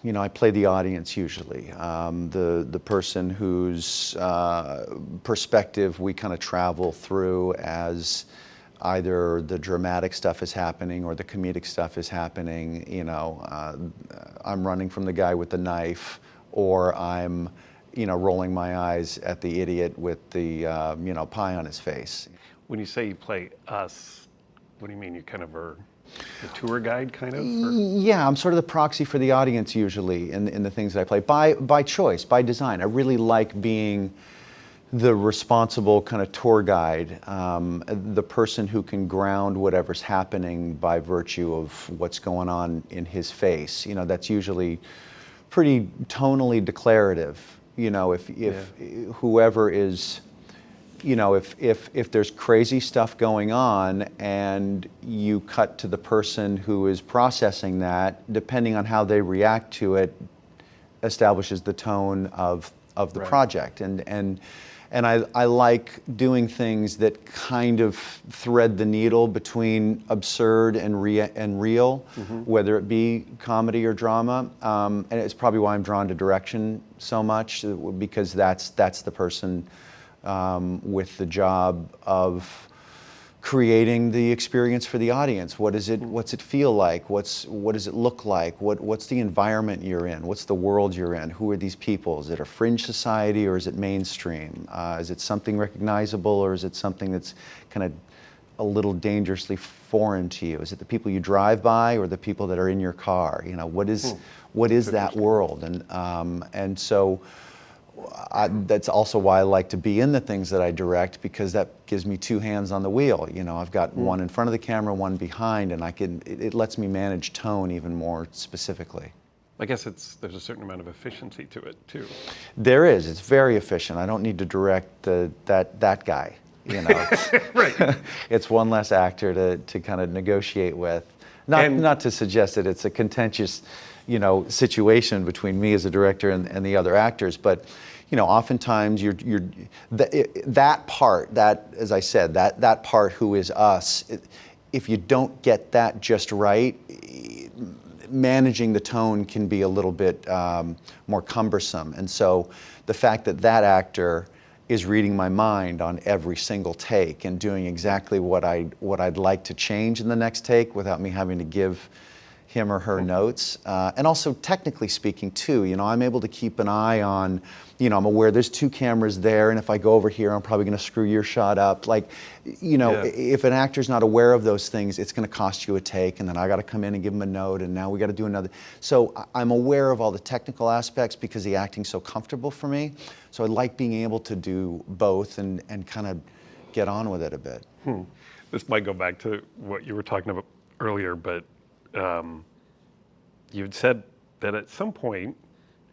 I play the audience usually, the person whose perspective we kind of travel through as either the dramatic stuff is happening or the comedic stuff is happening. I'm running from the guy with the knife, or I'm, rolling my eyes at the idiot with the, pie on his face. When you say you play us, what do you mean? You kind of are the tour guide, kind of? Yeah, I'm sort of the proxy for the audience usually in the things that I play, by choice, by design. I really like being the responsible kind of tour guide, the person who can ground whatever's happening by virtue of what's going on in his face. That's usually pretty tonally declarative. If whoever is, if there's crazy stuff going on and you cut to the person who is processing that, depending on how they react to it, establishes the tone of the project. And I like doing things that kind of thread the needle between absurd and real, whether it be comedy or drama. And it's probably why I'm drawn to direction so much, because that's the person with the job of creating the experience for the audience. What's it feel like? What does it look like? What's the environment you're in? What's the world you're in? Who are these people? Is it a fringe society or is it mainstream? Is it something recognizable or is it something that's kind of a little dangerously foreign to you? Is it the people you drive by or the people that are in your car? What is that world? And so that's also why I like to be in the things that I direct, because that gives me two hands on the wheel. I've got one in front of the camera, one behind, and it lets me manage tone even more specifically. I guess there's a certain amount of efficiency to it too. There is. It's very efficient. I don't need to direct that guy. Right. It's one less actor to kind of negotiate with. Not to suggest that it's a contentious situation between me as a director and the other actors, but oftentimes that part, as I said, that part who is us, if you don't get that just right, managing the tone can be a little bit more cumbersome. And so the fact that actor is reading my mind on every single take and doing exactly what I'd like to change in the next take without me having to give him or her notes. And also technically speaking too, I'm able to keep an eye on, I'm aware there's two cameras there, and if I go over here, I'm probably gonna screw your shot up. If an actor's not aware of those things, it's gonna cost you a take, and then I gotta come in and give them a note, and now we gotta do another. So I'm aware of all the technical aspects because the acting's so comfortable for me. So I like being able to do both and kind of get on with it a bit. This might go back to what you were talking about earlier, but you'd said that at some point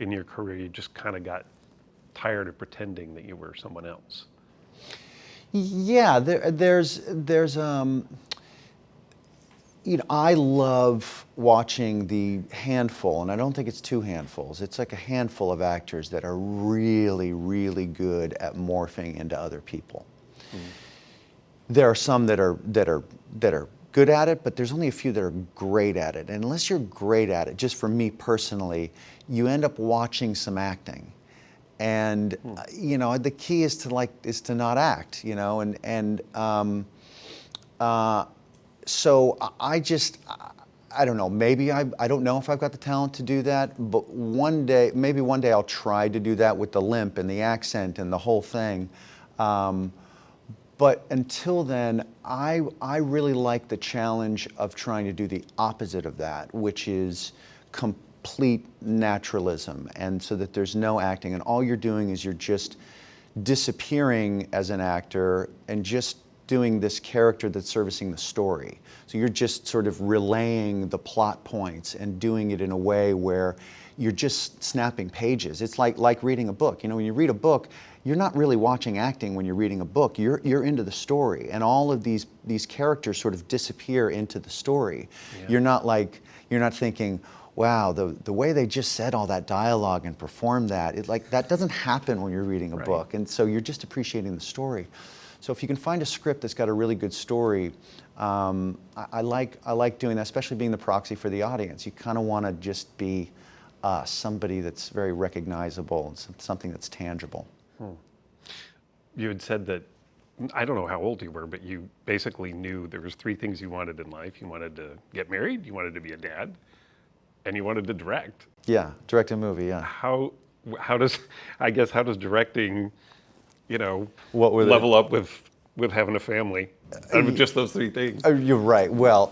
in your career, you just kind of got tired of pretending that you were someone else. Yeah, there's I love watching the handful, and I don't think it's two handfuls. It's like a handful of actors that are really, really good at morphing into other people. There are some that are good at it, but there's only a few that are great at it. And unless you're great at it, just for me personally, you end up watching some acting. And the key is to not act, so I don't know, maybe I don't know if I've got the talent to do that, but maybe one day I'll try to do that with the limp and the accent and the whole thing. But until then, I really like the challenge of trying to do the opposite of that, which is complete naturalism, and so that there's no acting, and all you're doing is you're just disappearing as an actor and just doing this character that's servicing the story. So you're just sort of relaying the plot points and doing it in a way where you're just snapping pages. It's like reading a book. When you read a book, you're not really watching acting when you're reading a book. You're into the story, and all of these characters sort of disappear into the story. Yeah. You're not thinking, wow, the way they just said all that dialogue and performed that, that doesn't happen when you're reading a book. And so you're just appreciating the story. So if you can find a script that's got a really good story, I like doing that, especially being the proxy for the audience. You kind of want to just be us, somebody that's very recognizable, something that's tangible. You had said that, I don't know how old you were, but you basically knew there was three things you wanted in life. You wanted to get married, you wanted to be a dad, and you wanted to direct. Yeah, direct a movie, yeah. How does, I guess, how does directing, What were level up with having a family? Out of just those three things. You're right. Well,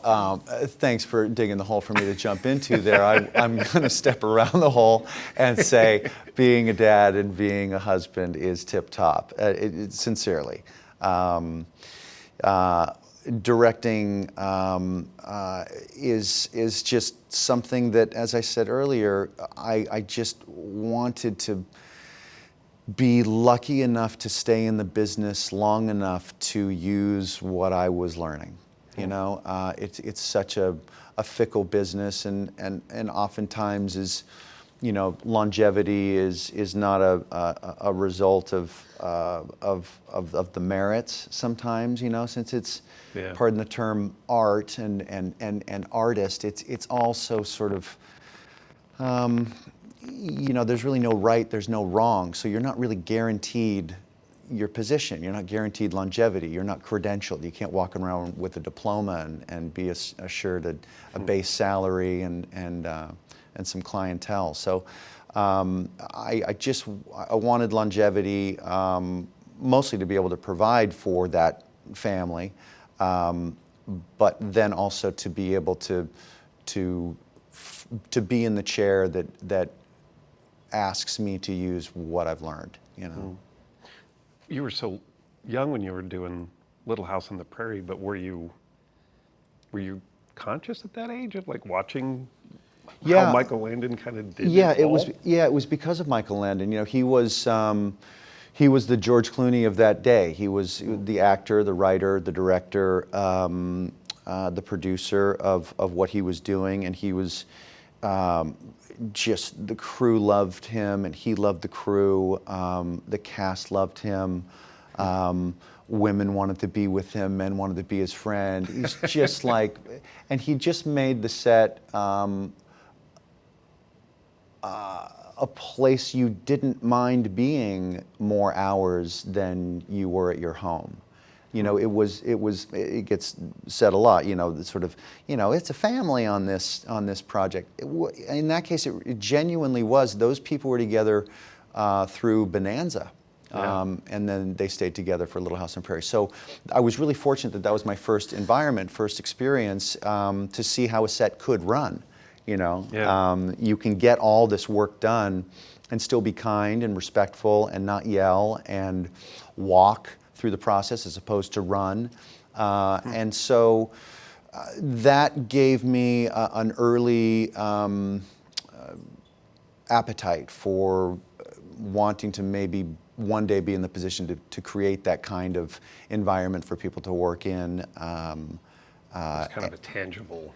thanks for digging the hole for me to jump into there. I'm going to step around the hole and say being a dad and being a husband is tip top, sincerely. Directing is just something that, as I said earlier, I just wanted to be lucky enough to stay in the business long enough to use what I was learning. It's such a fickle business, and oftentimes is, longevity is not a result of the merits sometimes. Since it's, pardon the term, art and artist, it's also sort of. There's really no right, there's no wrong, so you're not really guaranteed your position. You're not guaranteed longevity. You're not credentialed. You can't walk around with a diploma and be assured a base salary and some clientele. So I wanted longevity, mostly to be able to provide for that family, but then also to be able to be in the chair that asks me to use what I've learned. You were so young when you were doing Little House on the Prairie, but were you conscious at that age of watching how Michael Landon kind of did it all? It was because of Michael Landon. He was the George Clooney of that day. He was the actor, the writer, the director, the producer of what he was doing, and he was just, the crew loved him and he loved the crew. The cast loved him. Women wanted to be with him, men wanted to be his friend. He's just and he just made the set a place you didn't mind being more hours than you were at your home. It gets said a lot, sort of, it's a family on this project. In that case, it genuinely was. Those people were together through Bonanza. And then they stayed together for Little House on Prairie. So I was really fortunate that was my first environment, first experience to see how a set could run. You can get all this work done and still be kind and respectful and not yell and walk through the process as opposed to run. And so that gave me an early appetite for wanting to maybe one day be in the position to create that kind of environment for people to work in. It's kind of a tangible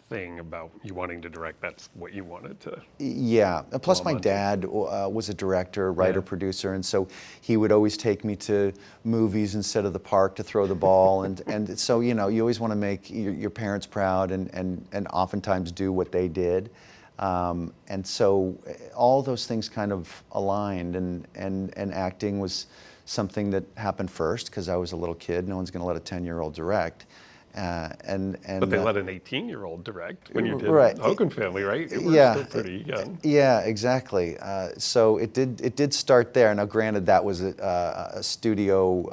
thing about you wanting to direct. That's what you wanted to. Yeah. Plus, my dad was a director, writer, producer, and so he would always take me to movies instead of the park to throw the ball, and so you always want to make your parents proud, and oftentimes do what they did. And so all those things kind of aligned, and acting was something that happened first because I was a little kid. No one's going to let a 10-year-old direct. But they let an 18-year-old direct when you did Hogan Family, right? You were still pretty young. Yeah, exactly. So it did start there. Now, granted, that was a studio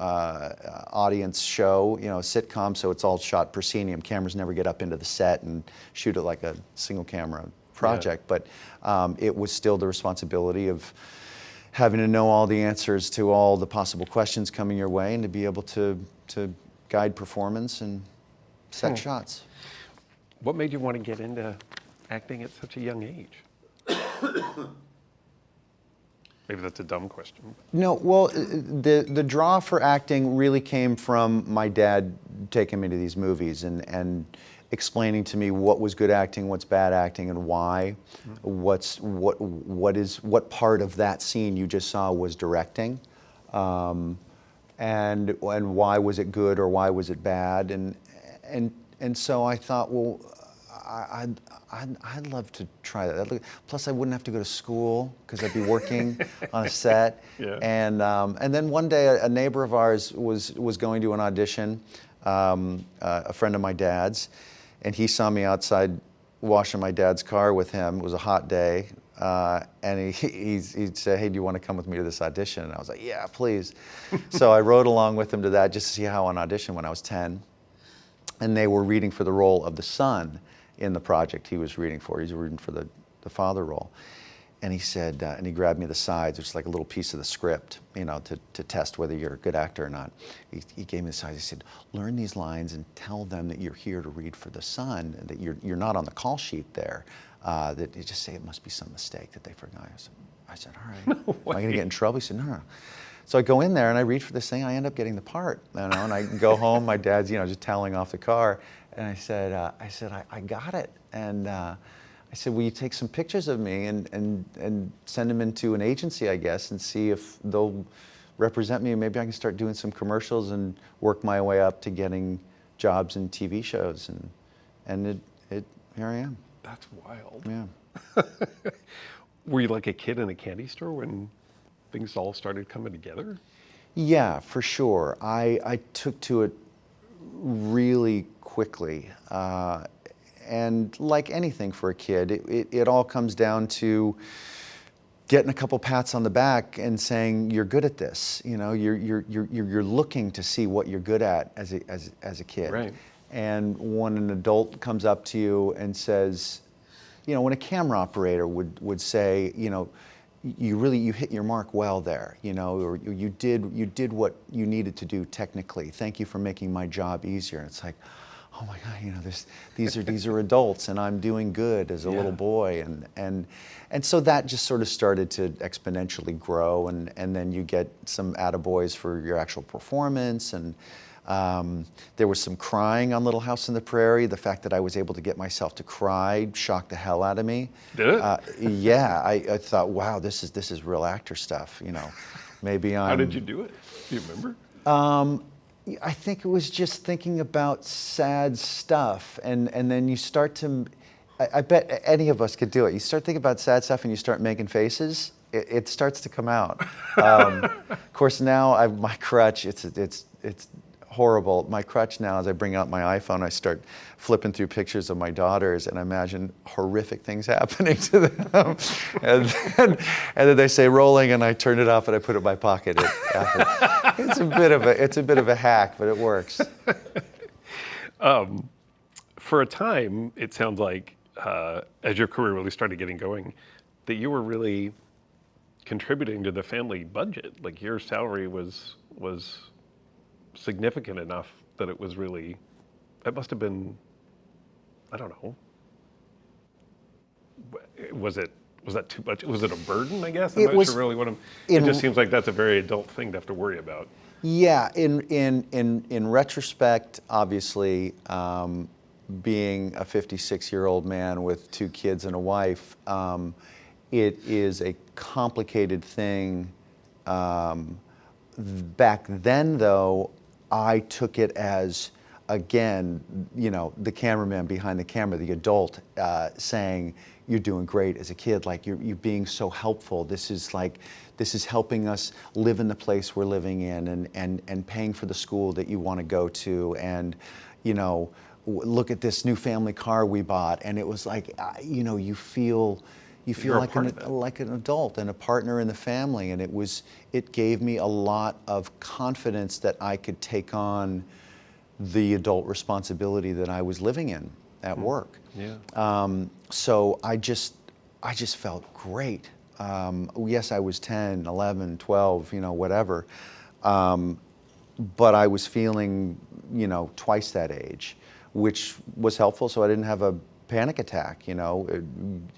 audience show, a sitcom, so it's all shot proscenium. Cameras never get up into the set and shoot it like a single camera project, but it was still the responsibility of having to know all the answers to all the possible questions coming your way and to be able to guide performance and set shots. What made you want to get into acting at such a young age? Maybe that's a dumb question. No, well, the draw for acting really came from my dad taking me to these movies and explaining to me what was good acting, what's bad acting, and why. What part of that scene you just saw was directing, and why was it good or why was it bad, and so I thought, well, I'd love to try that. Plus, I wouldn't have to go to school because I'd be working on a set. Yeah. And then one day, a neighbor of ours was going to an audition, a friend of my dad's, and he saw me outside washing my dad's car with him. It was a hot day, and he said, "Hey, do you want to come with me to this audition?" And I was like, "Yeah, please." So I rode along with him to that just to see how an audition when I was 10. And they were reading for the role of the son in the project he was reading for. He was reading for the father role. And he said, and he grabbed me the sides, which is like a little piece of the script, you know, to test whether you're a good actor or not. He gave me the sides. He said, learn these lines and tell them that you're here to read for the son, and that you're not on the call sheet there. That you just say it must be some mistake that they forgot. I said, all right. No Am I way. going to get in trouble? He said, no. So I go in there and I read for this thing. I end up getting the part, you know. And I go home. My dad's, you know, just toweling off the car. And I said, I got it. And I said, will you take some pictures of me and send them into an agency, I guess, and see if they'll represent me. Maybe I can start doing some commercials and work my way up to getting jobs in TV shows. And here I am. That's wild. Yeah. Were you like a kid in a candy store when things all started coming together? Yeah, for sure. I took to it really quickly. And like anything for a kid, it all comes down to getting a couple pats on the back and saying you're good at this. You know, you're looking to see what you're good at as a kid. Right. And when an adult comes up to you and says, you know, when a camera operator would say, you know, you hit your mark well there, you know, or you did what you needed to do technically. Thank you for making my job easier. And it's like, oh my God, you know, these are adults, and I'm doing good as a little boy, and so that just sort of started to exponentially grow, and then you get some attaboys for your actual performance, and there was some crying on Little House on the Prairie. The fact that I was able to get myself to cry shocked the hell out of me. Did it? Yeah, I thought, wow, this is real actor stuff, you know. Maybe I'm. How did you do it? Do you remember? I think it was just thinking about sad stuff, and then you start to, I bet any of us could do it. You start thinking about sad stuff and you start making faces, it starts to come out. Of course now my crutch, it's horrible. My crutch now, as I bring out my iPhone, I start flipping through pictures of my daughters and imagine horrific things happening to them. and then they say rolling, and I turn it off and I put it in my pocket. It's a bit of a hack, but it works. For a time, it sounds like as your career really started getting going, that you were really contributing to the family budget. Like your salary was significant enough that it was really, it must have been, I don't know. Was that too much? Was it a burden, I guess? I'm not sure really what it just seems like that's a very adult thing to have to worry about. Yeah, in retrospect, obviously, being a 56-year-old man with 2 kids and a wife, it is a complicated thing. Back then, though, I took it as, again, you know, the cameraman behind the camera, the adult, saying, you're doing great as a kid, like you're being so helpful. This is helping us live in the place we're living in, and paying for the school that you want to go to, and, you know, look at this new family car we bought. And it was like, you know, you feel like an adult and a partner in the family, and it gave me a lot of confidence that I could take on the adult responsibility that I was living in at work. Yeah. So I just felt great. Yes, I was 10, 11, 12, you know, whatever. But I was feeling, you know, twice that age, which was helpful, so I didn't have a panic attack, you know,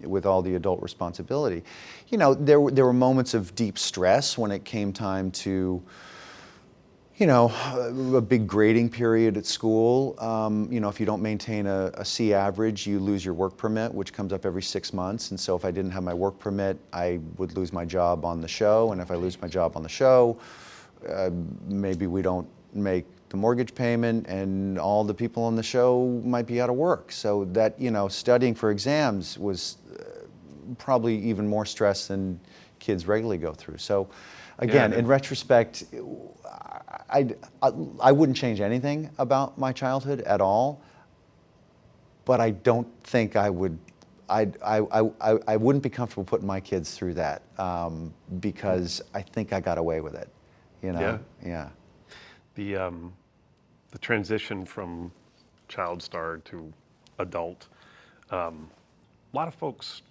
with all the adult responsibility. You know, there were moments of deep stress when it came time to, you know, a big grading period at school. You know, if you don't maintain a C average, you lose your work permit, which comes up every 6 months. And so if I didn't have my work permit, I would lose my job on the show. And if I lose my job on the show, maybe we don't make the mortgage payment, and all the people on the show might be out of work. So that, studying for exams was probably even more stress than kids regularly go through. So again, Yeah. in retrospect, I wouldn't change anything about my childhood at all, but I don't think I would. I wouldn't be comfortable putting my kids through that because I think I got away with it. Yeah. The transition from child star to adult, a lot of folks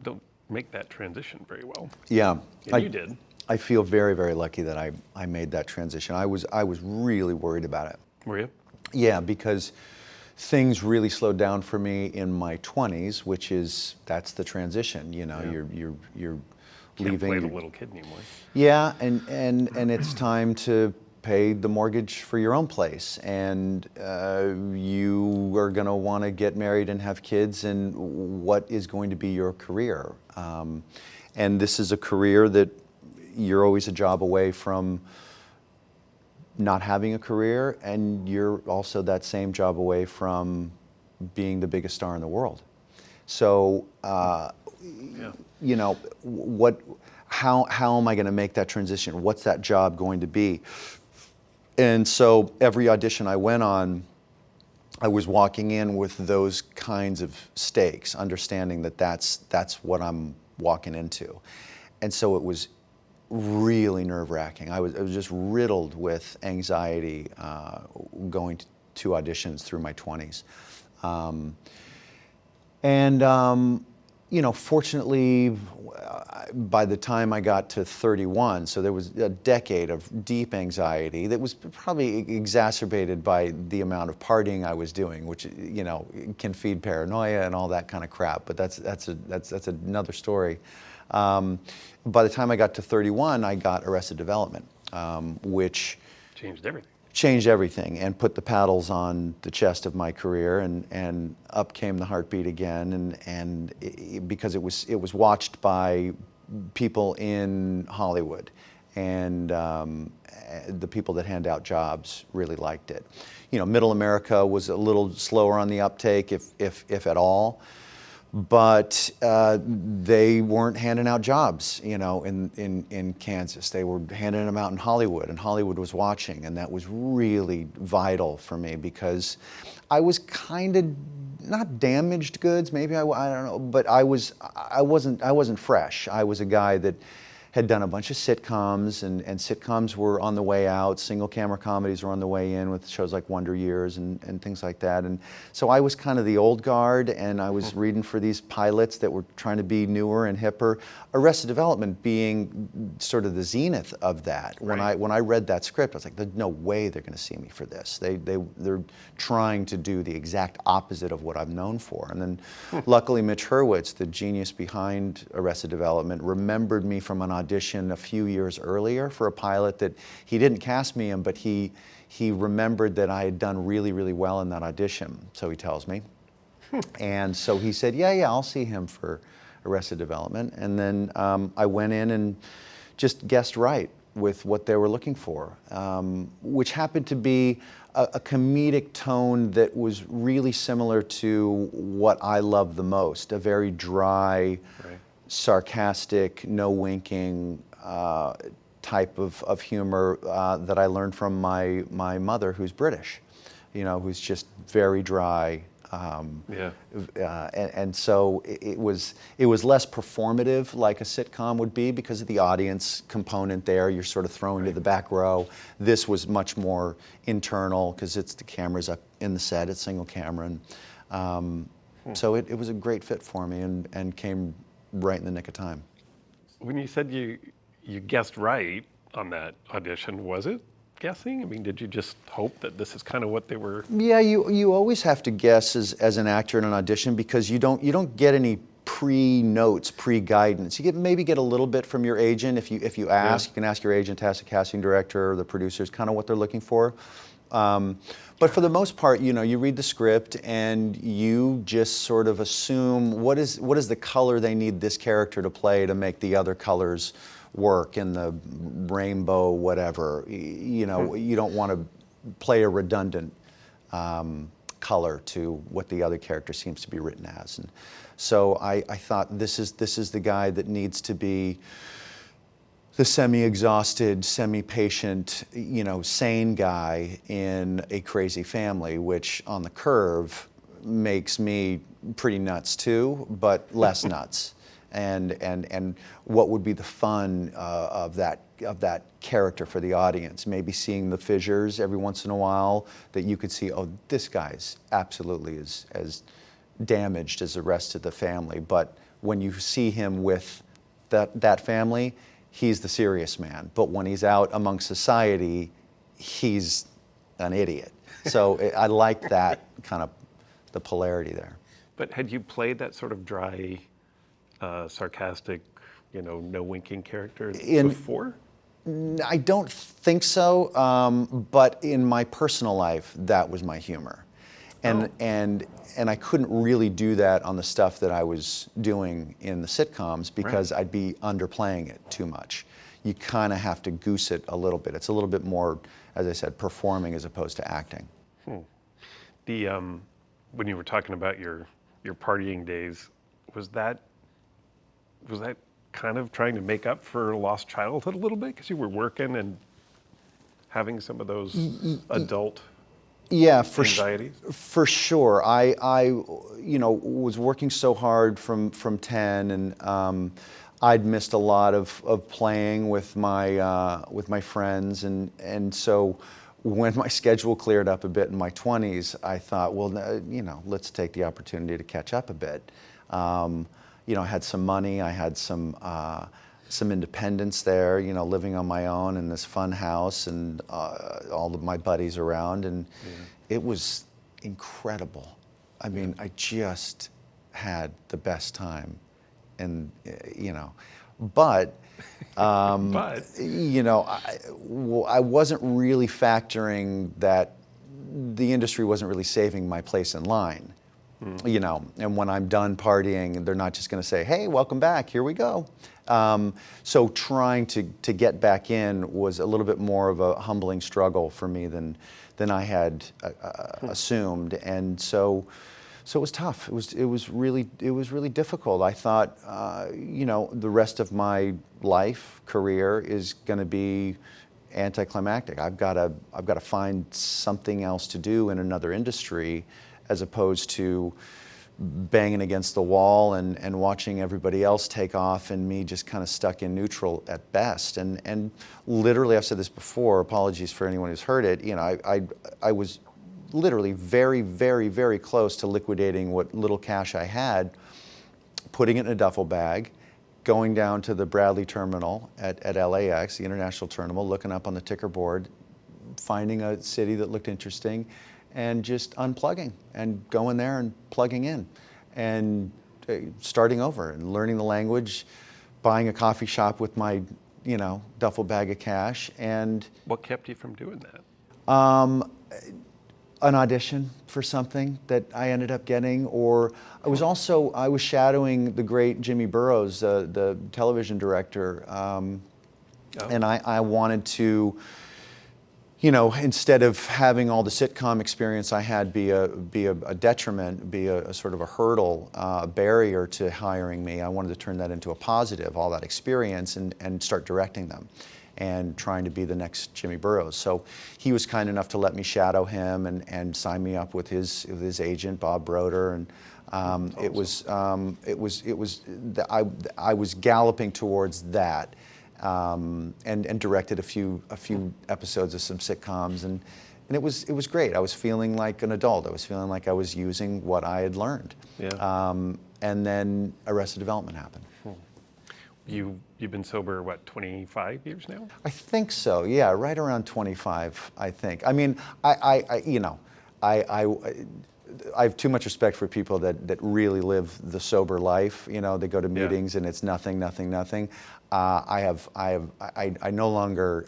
don't make that transition very well. Yeah. And you did. I feel very, very lucky that I made that transition. I was really worried about it. Were you? Yeah, because things really slowed down for me in my 20s, that's the transition. You're Can't leaving. play the little kid anymore. Yeah, and it's time to pay the mortgage for your own place, and you are going to want to get married and have kids, and what is going to be your career? And this is a career that you're always a job away from not having a career, and you're also that same job away from being the biggest star in the world. So, how am I going to make that transition? What's that job going to be? And so every audition I went on, I was walking in with those kinds of stakes, understanding that that's what I'm walking into. And so it was really nerve-wracking. I was just riddled with anxiety going to auditions through my 20s. Fortunately, by the time I got to 31, so there was a decade of deep anxiety that was probably exacerbated by the amount of partying I was doing, which can feed paranoia and all that kind of crap. But that's another story. By the time I got to 31, I got Arrested Development, which changed everything and put the paddles on the chest of my career, and up came the heartbeat again, because it was watched by people in Hollywood, and the people that hand out jobs really liked it. Middle America was a little slower on the uptake, if at all. But they weren't handing out jobs, in Kansas. They were handing them out in Hollywood, and Hollywood was watching, and that was really vital for me because I was kind of not damaged goods, maybe I don't know, but I wasn't fresh. I was a guy that had done a bunch of sitcoms, and sitcoms were on the way out. Single camera comedies were on the way in with shows like Wonder Years and things like that. And so I was kind of the old guard, and I was reading for these pilots that were trying to be newer and hipper. Arrested Development being sort of the zenith of that. Right. When I read that script, I was like, there's no way they're going to see me for this. They're trying to do the exact opposite of what I'm known for. And then luckily Mitch Hurwitz, the genius behind Arrested Development, remembered me from an audition a few years earlier for a pilot that he didn't cast me in, but he remembered that I had done really, really well in that audition, so he tells me. And so he said, yeah, I'll see him for Arrested Development. And then I went in and just guessed right with what they were looking for, which happened to be a comedic tone that was really similar to what I love the most, a very dry, Right. sarcastic, no winking type of humor that I learned from my mother, who's British, who's just very dry. And so it was less performative like a sitcom would be because of the audience component there. You're sort of thrown into the back row. This was much more internal because the camera's up in the set, it's single camera. And so it was a great fit for me and came right in the nick of time. When you said you guessed right on that audition, was it guessing? I mean, did you just hope that this is kind of what they were? Yeah, you always have to guess as an actor in an audition because you don't get any pre-notes, pre-guidance. You maybe get a little bit from your agent if you ask. Yeah. You can ask your agent, ask the casting director or the producers kind of what they're looking for. But for the most part, you read the script and you just sort of assume what is the color they need this character to play to make the other colors work in the rainbow, whatever. You don't want to play a redundant color to what the other character seems to be written as. And so I thought this is the guy that needs to be the semi-exhausted, semi-patient, sane guy in a crazy family, which on the curve makes me pretty nuts too, but less nuts. And what would be the fun of that character for the audience? Maybe seeing the fissures every once in a while that you could see, oh, this guy's absolutely as damaged as the rest of the family. But when you see him with that family, he's the serious man. But when he's out among society, he's an idiot. So I like that kind of the polarity there. But had you played that sort of dry, sarcastic, no winking character before? I don't think so, but in my personal life, that was my humor. And I couldn't really do that on the stuff that I was doing in the sitcoms because I'd be underplaying it too much. You kind of have to goose it a little bit. It's a little bit more, as I said, performing as opposed to acting. When you were talking about your partying days, was that kind of trying to make up for lost childhood a little bit because you were working and having some of those adult anxieties? For sure. I was working so hard from 10, and I'd missed a lot of playing with my friends, and so when my schedule cleared up a bit in my 20s, I thought, well, let's take the opportunity to catch up a bit. I had some money, I had some independence there, living on my own in this fun house and all of my buddies around, and it was incredible. I mean, I just had the best time, and but I wasn't really factoring that the industry wasn't really saving my place in line. And when I'm done partying, they're not just going to say, hey, welcome back, here we go. So trying to get back in was a little bit more of a humbling struggle for me than I had assumed. And so it was tough. It was really difficult. I thought, the rest of my life, career is going to be anticlimactic. I've got to find something else to do in another industry, as opposed to banging against the wall and watching everybody else take off and me just kind of stuck in neutral at best. And literally, I've said this before, apologies for anyone who's heard it, I was literally very, very, very close to liquidating what little cash I had, putting it in a duffel bag, going down to the Bradley terminal at LAX, the international terminal, looking up on the ticker board, finding a city that looked interesting, and just unplugging and going there and plugging in and starting over and learning the language, buying a coffee shop with my, duffel bag of cash. And what kept you from doing that? An audition for something that I ended up getting, or I was shadowing the great Jimmy Burrows, the television director, and I wanted to, instead of having all the sitcom experience I had be a detriment, be a sort of a hurdle, a barrier to hiring me, I wanted to turn that into a positive, all that experience, and start directing them and trying to be the next Jimmy Burrows. So he was kind enough to let me shadow him and sign me up with his agent, Bob Broder, and I was galloping towards that. And directed a few episodes of some sitcoms, and it was great. I was feeling like an adult. I was feeling like I was using what I had learned. Yeah. And then Arrested Development happened. You've been sober, what, 25 years now? I think so. Yeah, right around 25. I think. I mean, I have too much respect for people that really live the sober life. They go to meetings and it's nothing. I no longer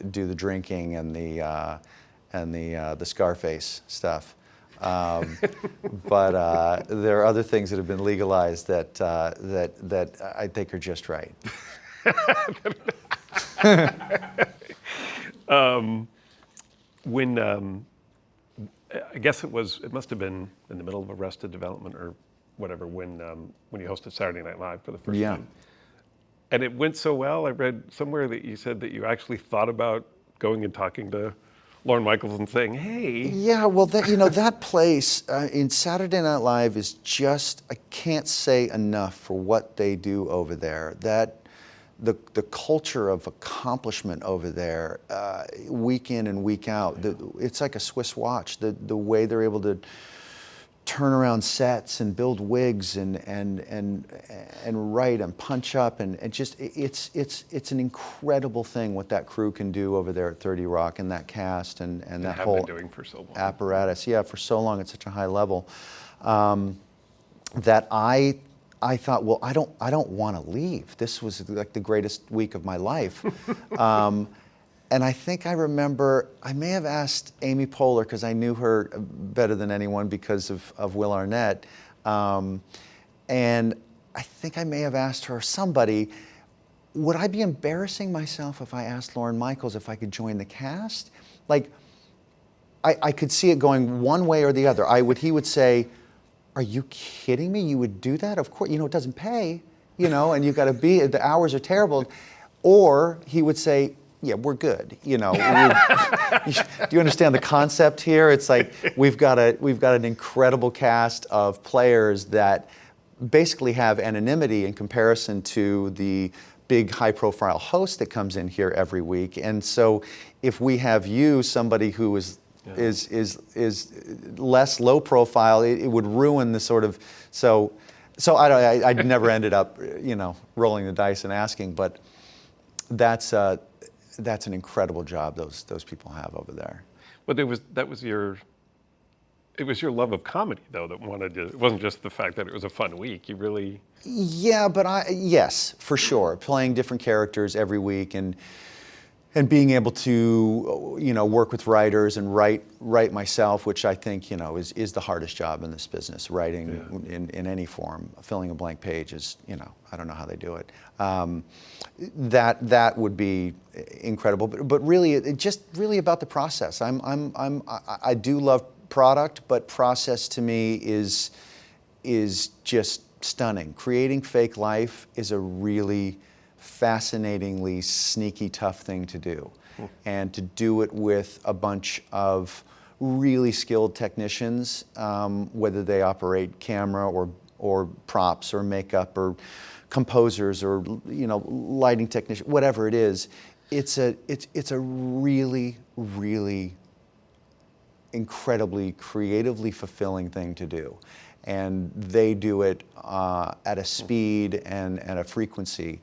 do the drinking and the Scarface stuff, but there are other things that have been legalized that I think are just right. When I guess it must have been in the middle of Arrested Development or whatever when you hosted Saturday Night Live for the first Yeah. time. And it went so well. I read somewhere that you said that you actually thought about going and talking to Lorne Michaels and saying, "Hey." Yeah, well, that place in Saturday Night Live is just, I can't say enough for what they do over there. The culture of accomplishment over there, week in and week out, it's like a Swiss watch. The way they're able to turn around sets and build wigs and write and punch up and it's an incredible thing what that crew can do over there at 30 Rock and that cast and that have whole been doing for so long. apparatus. Yeah, for so long at such a high level that I thought, well, I don't want to leave. This was like the greatest week of my life. And I think I remember, I may have asked Amy Poehler, because I knew her better than anyone because of Will Arnett. And I think I may have asked her, somebody, would I be embarrassing myself if I asked Lorne Michaels if I could join the cast? Like, I could see it going one way or the other. He would say, are you kidding me? You would do that? Of course, it doesn't pay, and you got to the hours are terrible. Or he would say, yeah, we're good. Do you understand the concept here? It's like we've got an incredible cast of players that basically have anonymity in comparison to the big high-profile host that comes in here every week. And so, if we have somebody who is less low profile, it would ruin the sort of so. I never ended up rolling the dice and asking, but that's an incredible job those people have over there. But it was your love of comedy though that wanted to. It wasn't just the fact that it was a fun week. You really. Yeah, but yes, for sure, playing different characters every week and being able to work with writers and write myself, which I think is the hardest job in this business. Writing in any form, filling a blank page is I don't know how they do it. That would be incredible, but really it just really about the process. I do love product, but process to me is just stunning. Creating fake life is a really fascinatingly sneaky, tough thing to do. And to do it with a bunch of really skilled technicians, whether they operate camera or props or makeup or composers or lighting technician, whatever it is, it's a really, really incredibly creatively fulfilling thing to do. And they do it at a speed and at a frequency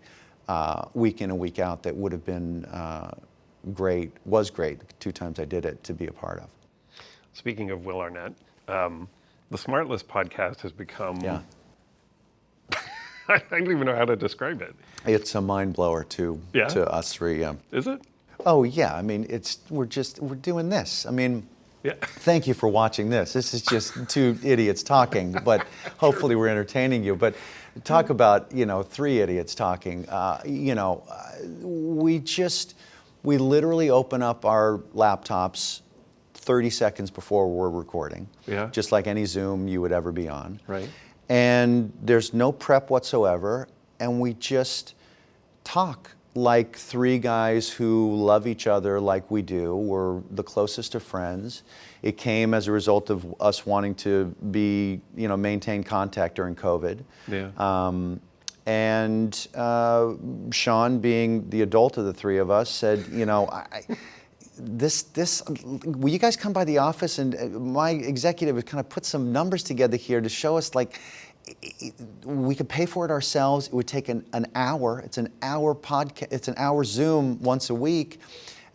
week in and week out that would have been was great the 2 times I did it to be a part of. Speaking of Will Arnett, the Smartless podcast has become. Yeah. I don't even know how to describe it. It's a mind blower to us three. Yeah. Is it? Oh yeah. I mean, we're doing this. I mean. Yeah. Thank you for watching this. This is just 2 idiots talking, but hopefully we're entertaining you. But talk about 3 idiots talking. We literally open up our laptops 30 seconds before we're recording. Yeah. Just like any Zoom you would ever be on. Right. And there's no prep whatsoever, and we just talk like 3 guys who love each other like we do. We're the closest of friends. It came as a result of us wanting to maintain contact during COVID. Yeah. And Sean, being the adult of the 3 of us, said, will you guys come by the office? And my executive has kind of put some numbers together here to show us we could pay for it ourselves. It would take an hour. It's an hour podcast. It's an hour Zoom once a week,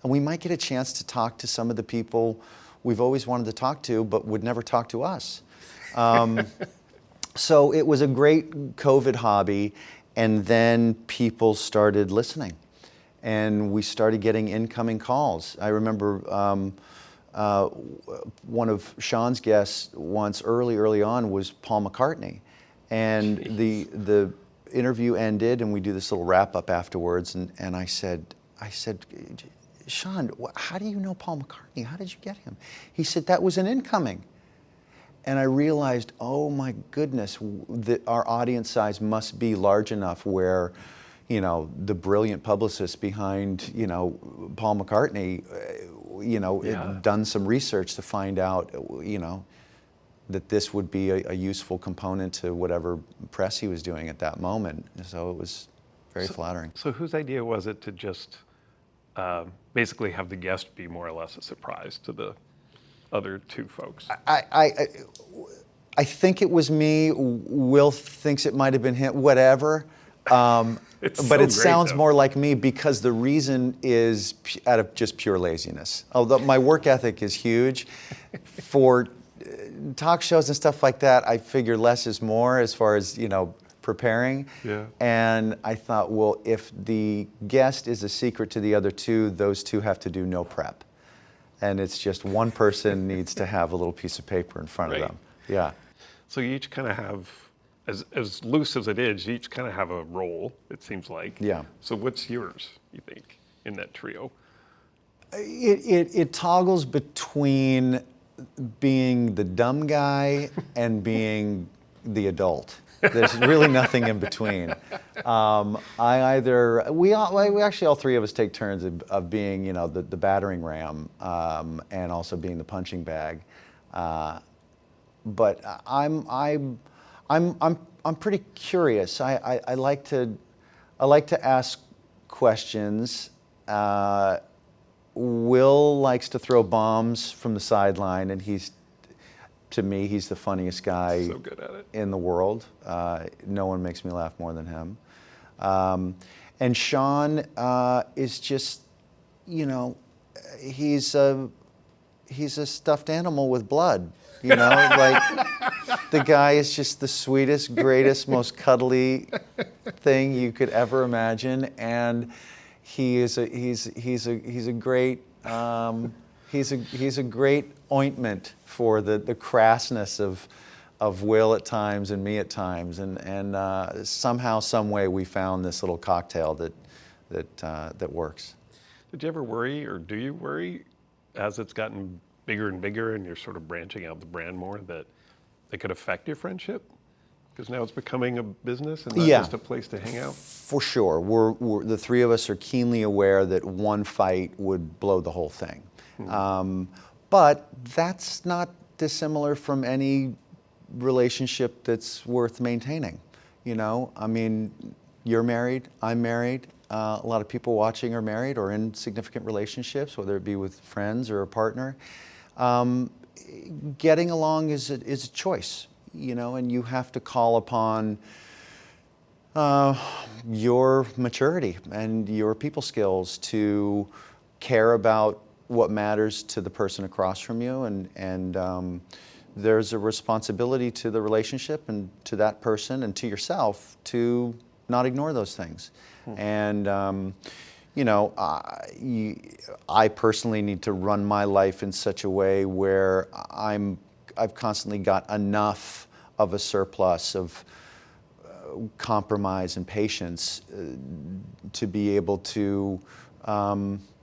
and we might get a chance to talk to some of the people we've always wanted to talk to, but would never talk to us. So it was a great COVID hobby, and then people started listening, and we started getting incoming calls. I remember one of Sean's guests once early on was Paul McCartney. And the interview ended, and we do this little wrap up afterwards. And I said, Sean, how do you know Paul McCartney? How did you get him? He said, that was an incoming. And I realized, oh my goodness, that our audience size must be large enough where, you know, the brilliant publicist behind, you know, Paul McCartney, you know, had done some research to find out, you know, that this would be a useful component to whatever press he was doing at that moment. So it was very flattering. So whose idea was it to just basically have the guest be more or less a surprise to the other two folks? I think it was me. Will thinks it might have been him. Whatever. But it sounds more like me because the reason is out of just pure laziness. Although my work ethic is huge, for talk shows and stuff like that, I figure less is more as far as, you know, preparing. Yeah. And I thought, well, if the guest is a secret to the other two, those two have to do no prep. And it's just one person needs to have a little piece of paper in front of them. Yeah. So you each kind of have, as loose as it is, you each kind of have a role, it seems like. Yeah. So what's yours, you think, in that trio? It toggles between being the dumb guy and being the adult. There's really nothing in between. We actually all three of us take turns of being, you know, the battering ram, and also being the punching bag. But I'm pretty curious. I like to ask questions. Will likes to throw bombs from the sideline, and to me, he's the funniest guy So good at it. in the world. No one makes me laugh more than him. And Sean is just, you know, he's a stuffed animal with blood. You know, like the guy is just the sweetest, greatest, most cuddly thing you could ever imagine, and he's a great ointment for the crassness of Will at times and me at times, and somehow, some way, we found this little cocktail that works. Did you ever worry, or do you worry, as it's gotten bigger and bigger, and you're sort of branching out the brand more, that it could affect your friendship? Because now it's becoming a business and not just a place to hang out. For sure. We're the three of us are keenly aware that one fight would blow the whole thing. But that's not dissimilar from any relationship that's worth maintaining. You know, I mean, you're married, I'm married. A lot of people watching are married or in significant relationships, whether it be with friends or a partner. Getting along is a choice, you know, and you have to call upon your maturity and your people skills to care about what matters to the person across from you, and there's a responsibility to the relationship and to that person and to yourself to not ignore those things. And you know, I personally need to run my life in such a way where I've constantly got enough of a surplus of compromise and patience to be able to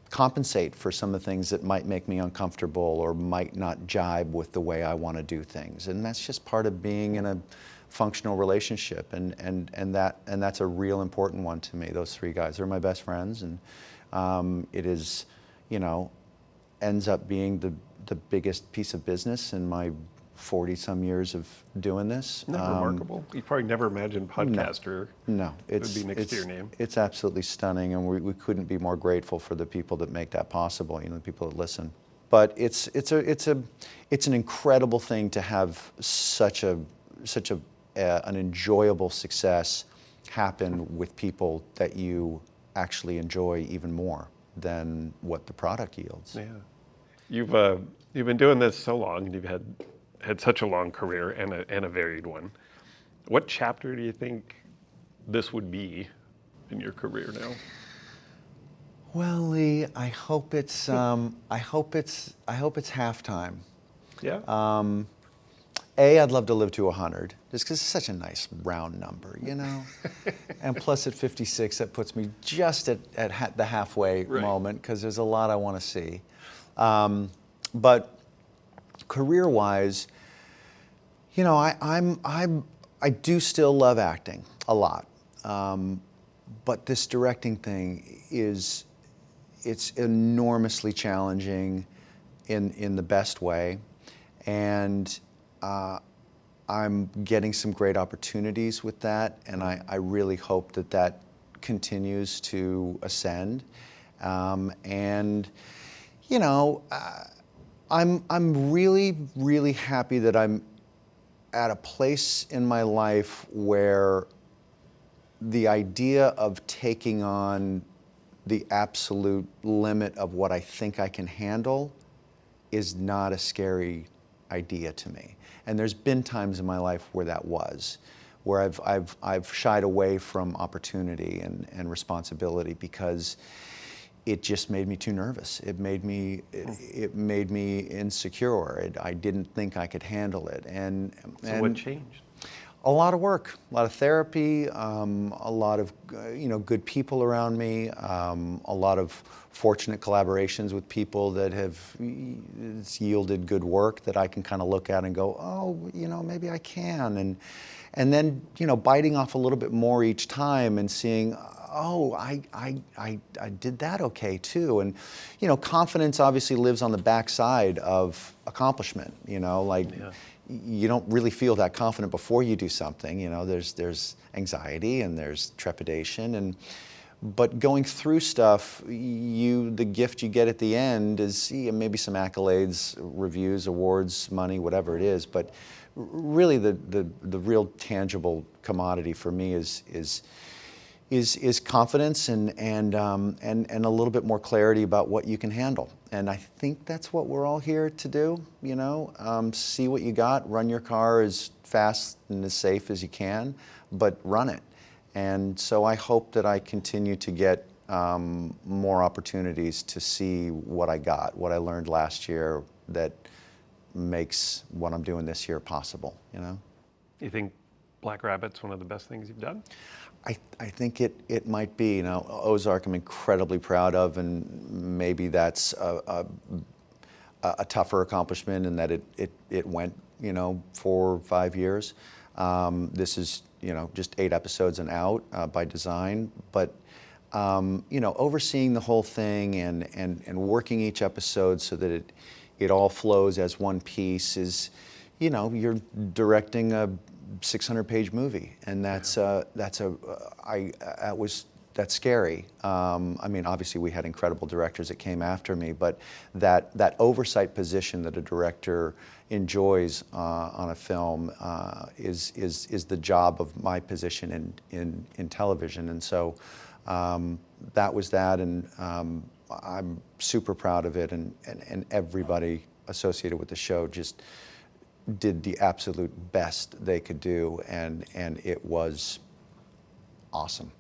compensate for some of the things that might make me uncomfortable or might not jibe with the way I want to do things. And that's just part of being in a functional relationship, and that's a real important one to me. Those three guys, they're my best friends, and it is, you know, ends up being the biggest piece of business in my 40-some years of doing this. Isn't that remarkable? You probably never imagined podcaster. No, It would be next to your name. It's absolutely stunning, and we couldn't be more grateful for the people that make that possible. You know, the people that listen. But it's an incredible thing to have such an enjoyable success happen with people that you actually enjoy even more than what the product yields. Yeah, you've been doing this so long, and you've had such a long career and a varied one. What chapter do you think this would be in your career now? Well, Lee, I hope it's halftime. Yeah. I'd love to live to 100, just because it's such a nice round number, you know? And plus at 56, that puts me just at the halfway moment, because there's a lot I want to see. But career-wise, you know, I do still love acting a lot. But this directing thing it's enormously challenging in the best way. And I'm getting some great opportunities with that, and I really hope that continues to ascend. And you know, I'm really, really happy that I'm at a place in my life where the idea of taking on the absolute limit of what I think I can handle is not a scary idea to me. And there's been times in my life where that was, where I've shied away from opportunity and responsibility because it just made me too nervous. It made me insecure. I didn't think I could handle it. So what changed? A lot of work, a lot of therapy, a lot of good people around me, a lot of fortunate collaborations with people that have yielded good work that I can kind of look at and go, oh, maybe I can, and then biting off a little bit more each time and seeing, oh, I did that okay too, and confidence obviously lives on the backside of accomplishment. You don't really feel that confident before you do something. There's anxiety and there's trepidation, but going through stuff, the gift you get at the end is maybe some accolades, reviews, awards, money, whatever it is. But really, the real tangible commodity for me is confidence and a little bit more clarity about what you can handle. And I think that's what we're all here to do, see what you got, run your car as fast and as safe as you can, but run it. And so I hope that I continue to get more opportunities to see what I got, what I learned last year that makes what I'm doing this year possible, You think Black Rabbit's one of the best things you've done? I think it might be. Ozark I'm incredibly proud of, and maybe that's a tougher accomplishment in that it went 4 or 5 years. This is just 8 episodes and out by design, but overseeing the whole thing and working each episode so that it all flows as one piece is, you're directing a 600-page movie, and that's scary. I mean, obviously we had incredible directors that came after me, but that oversight position that a director enjoys on a film is the job of my position in television, and so that was that, and I'm super proud of it, and everybody associated with the show just did the absolute best they could do, and it was awesome.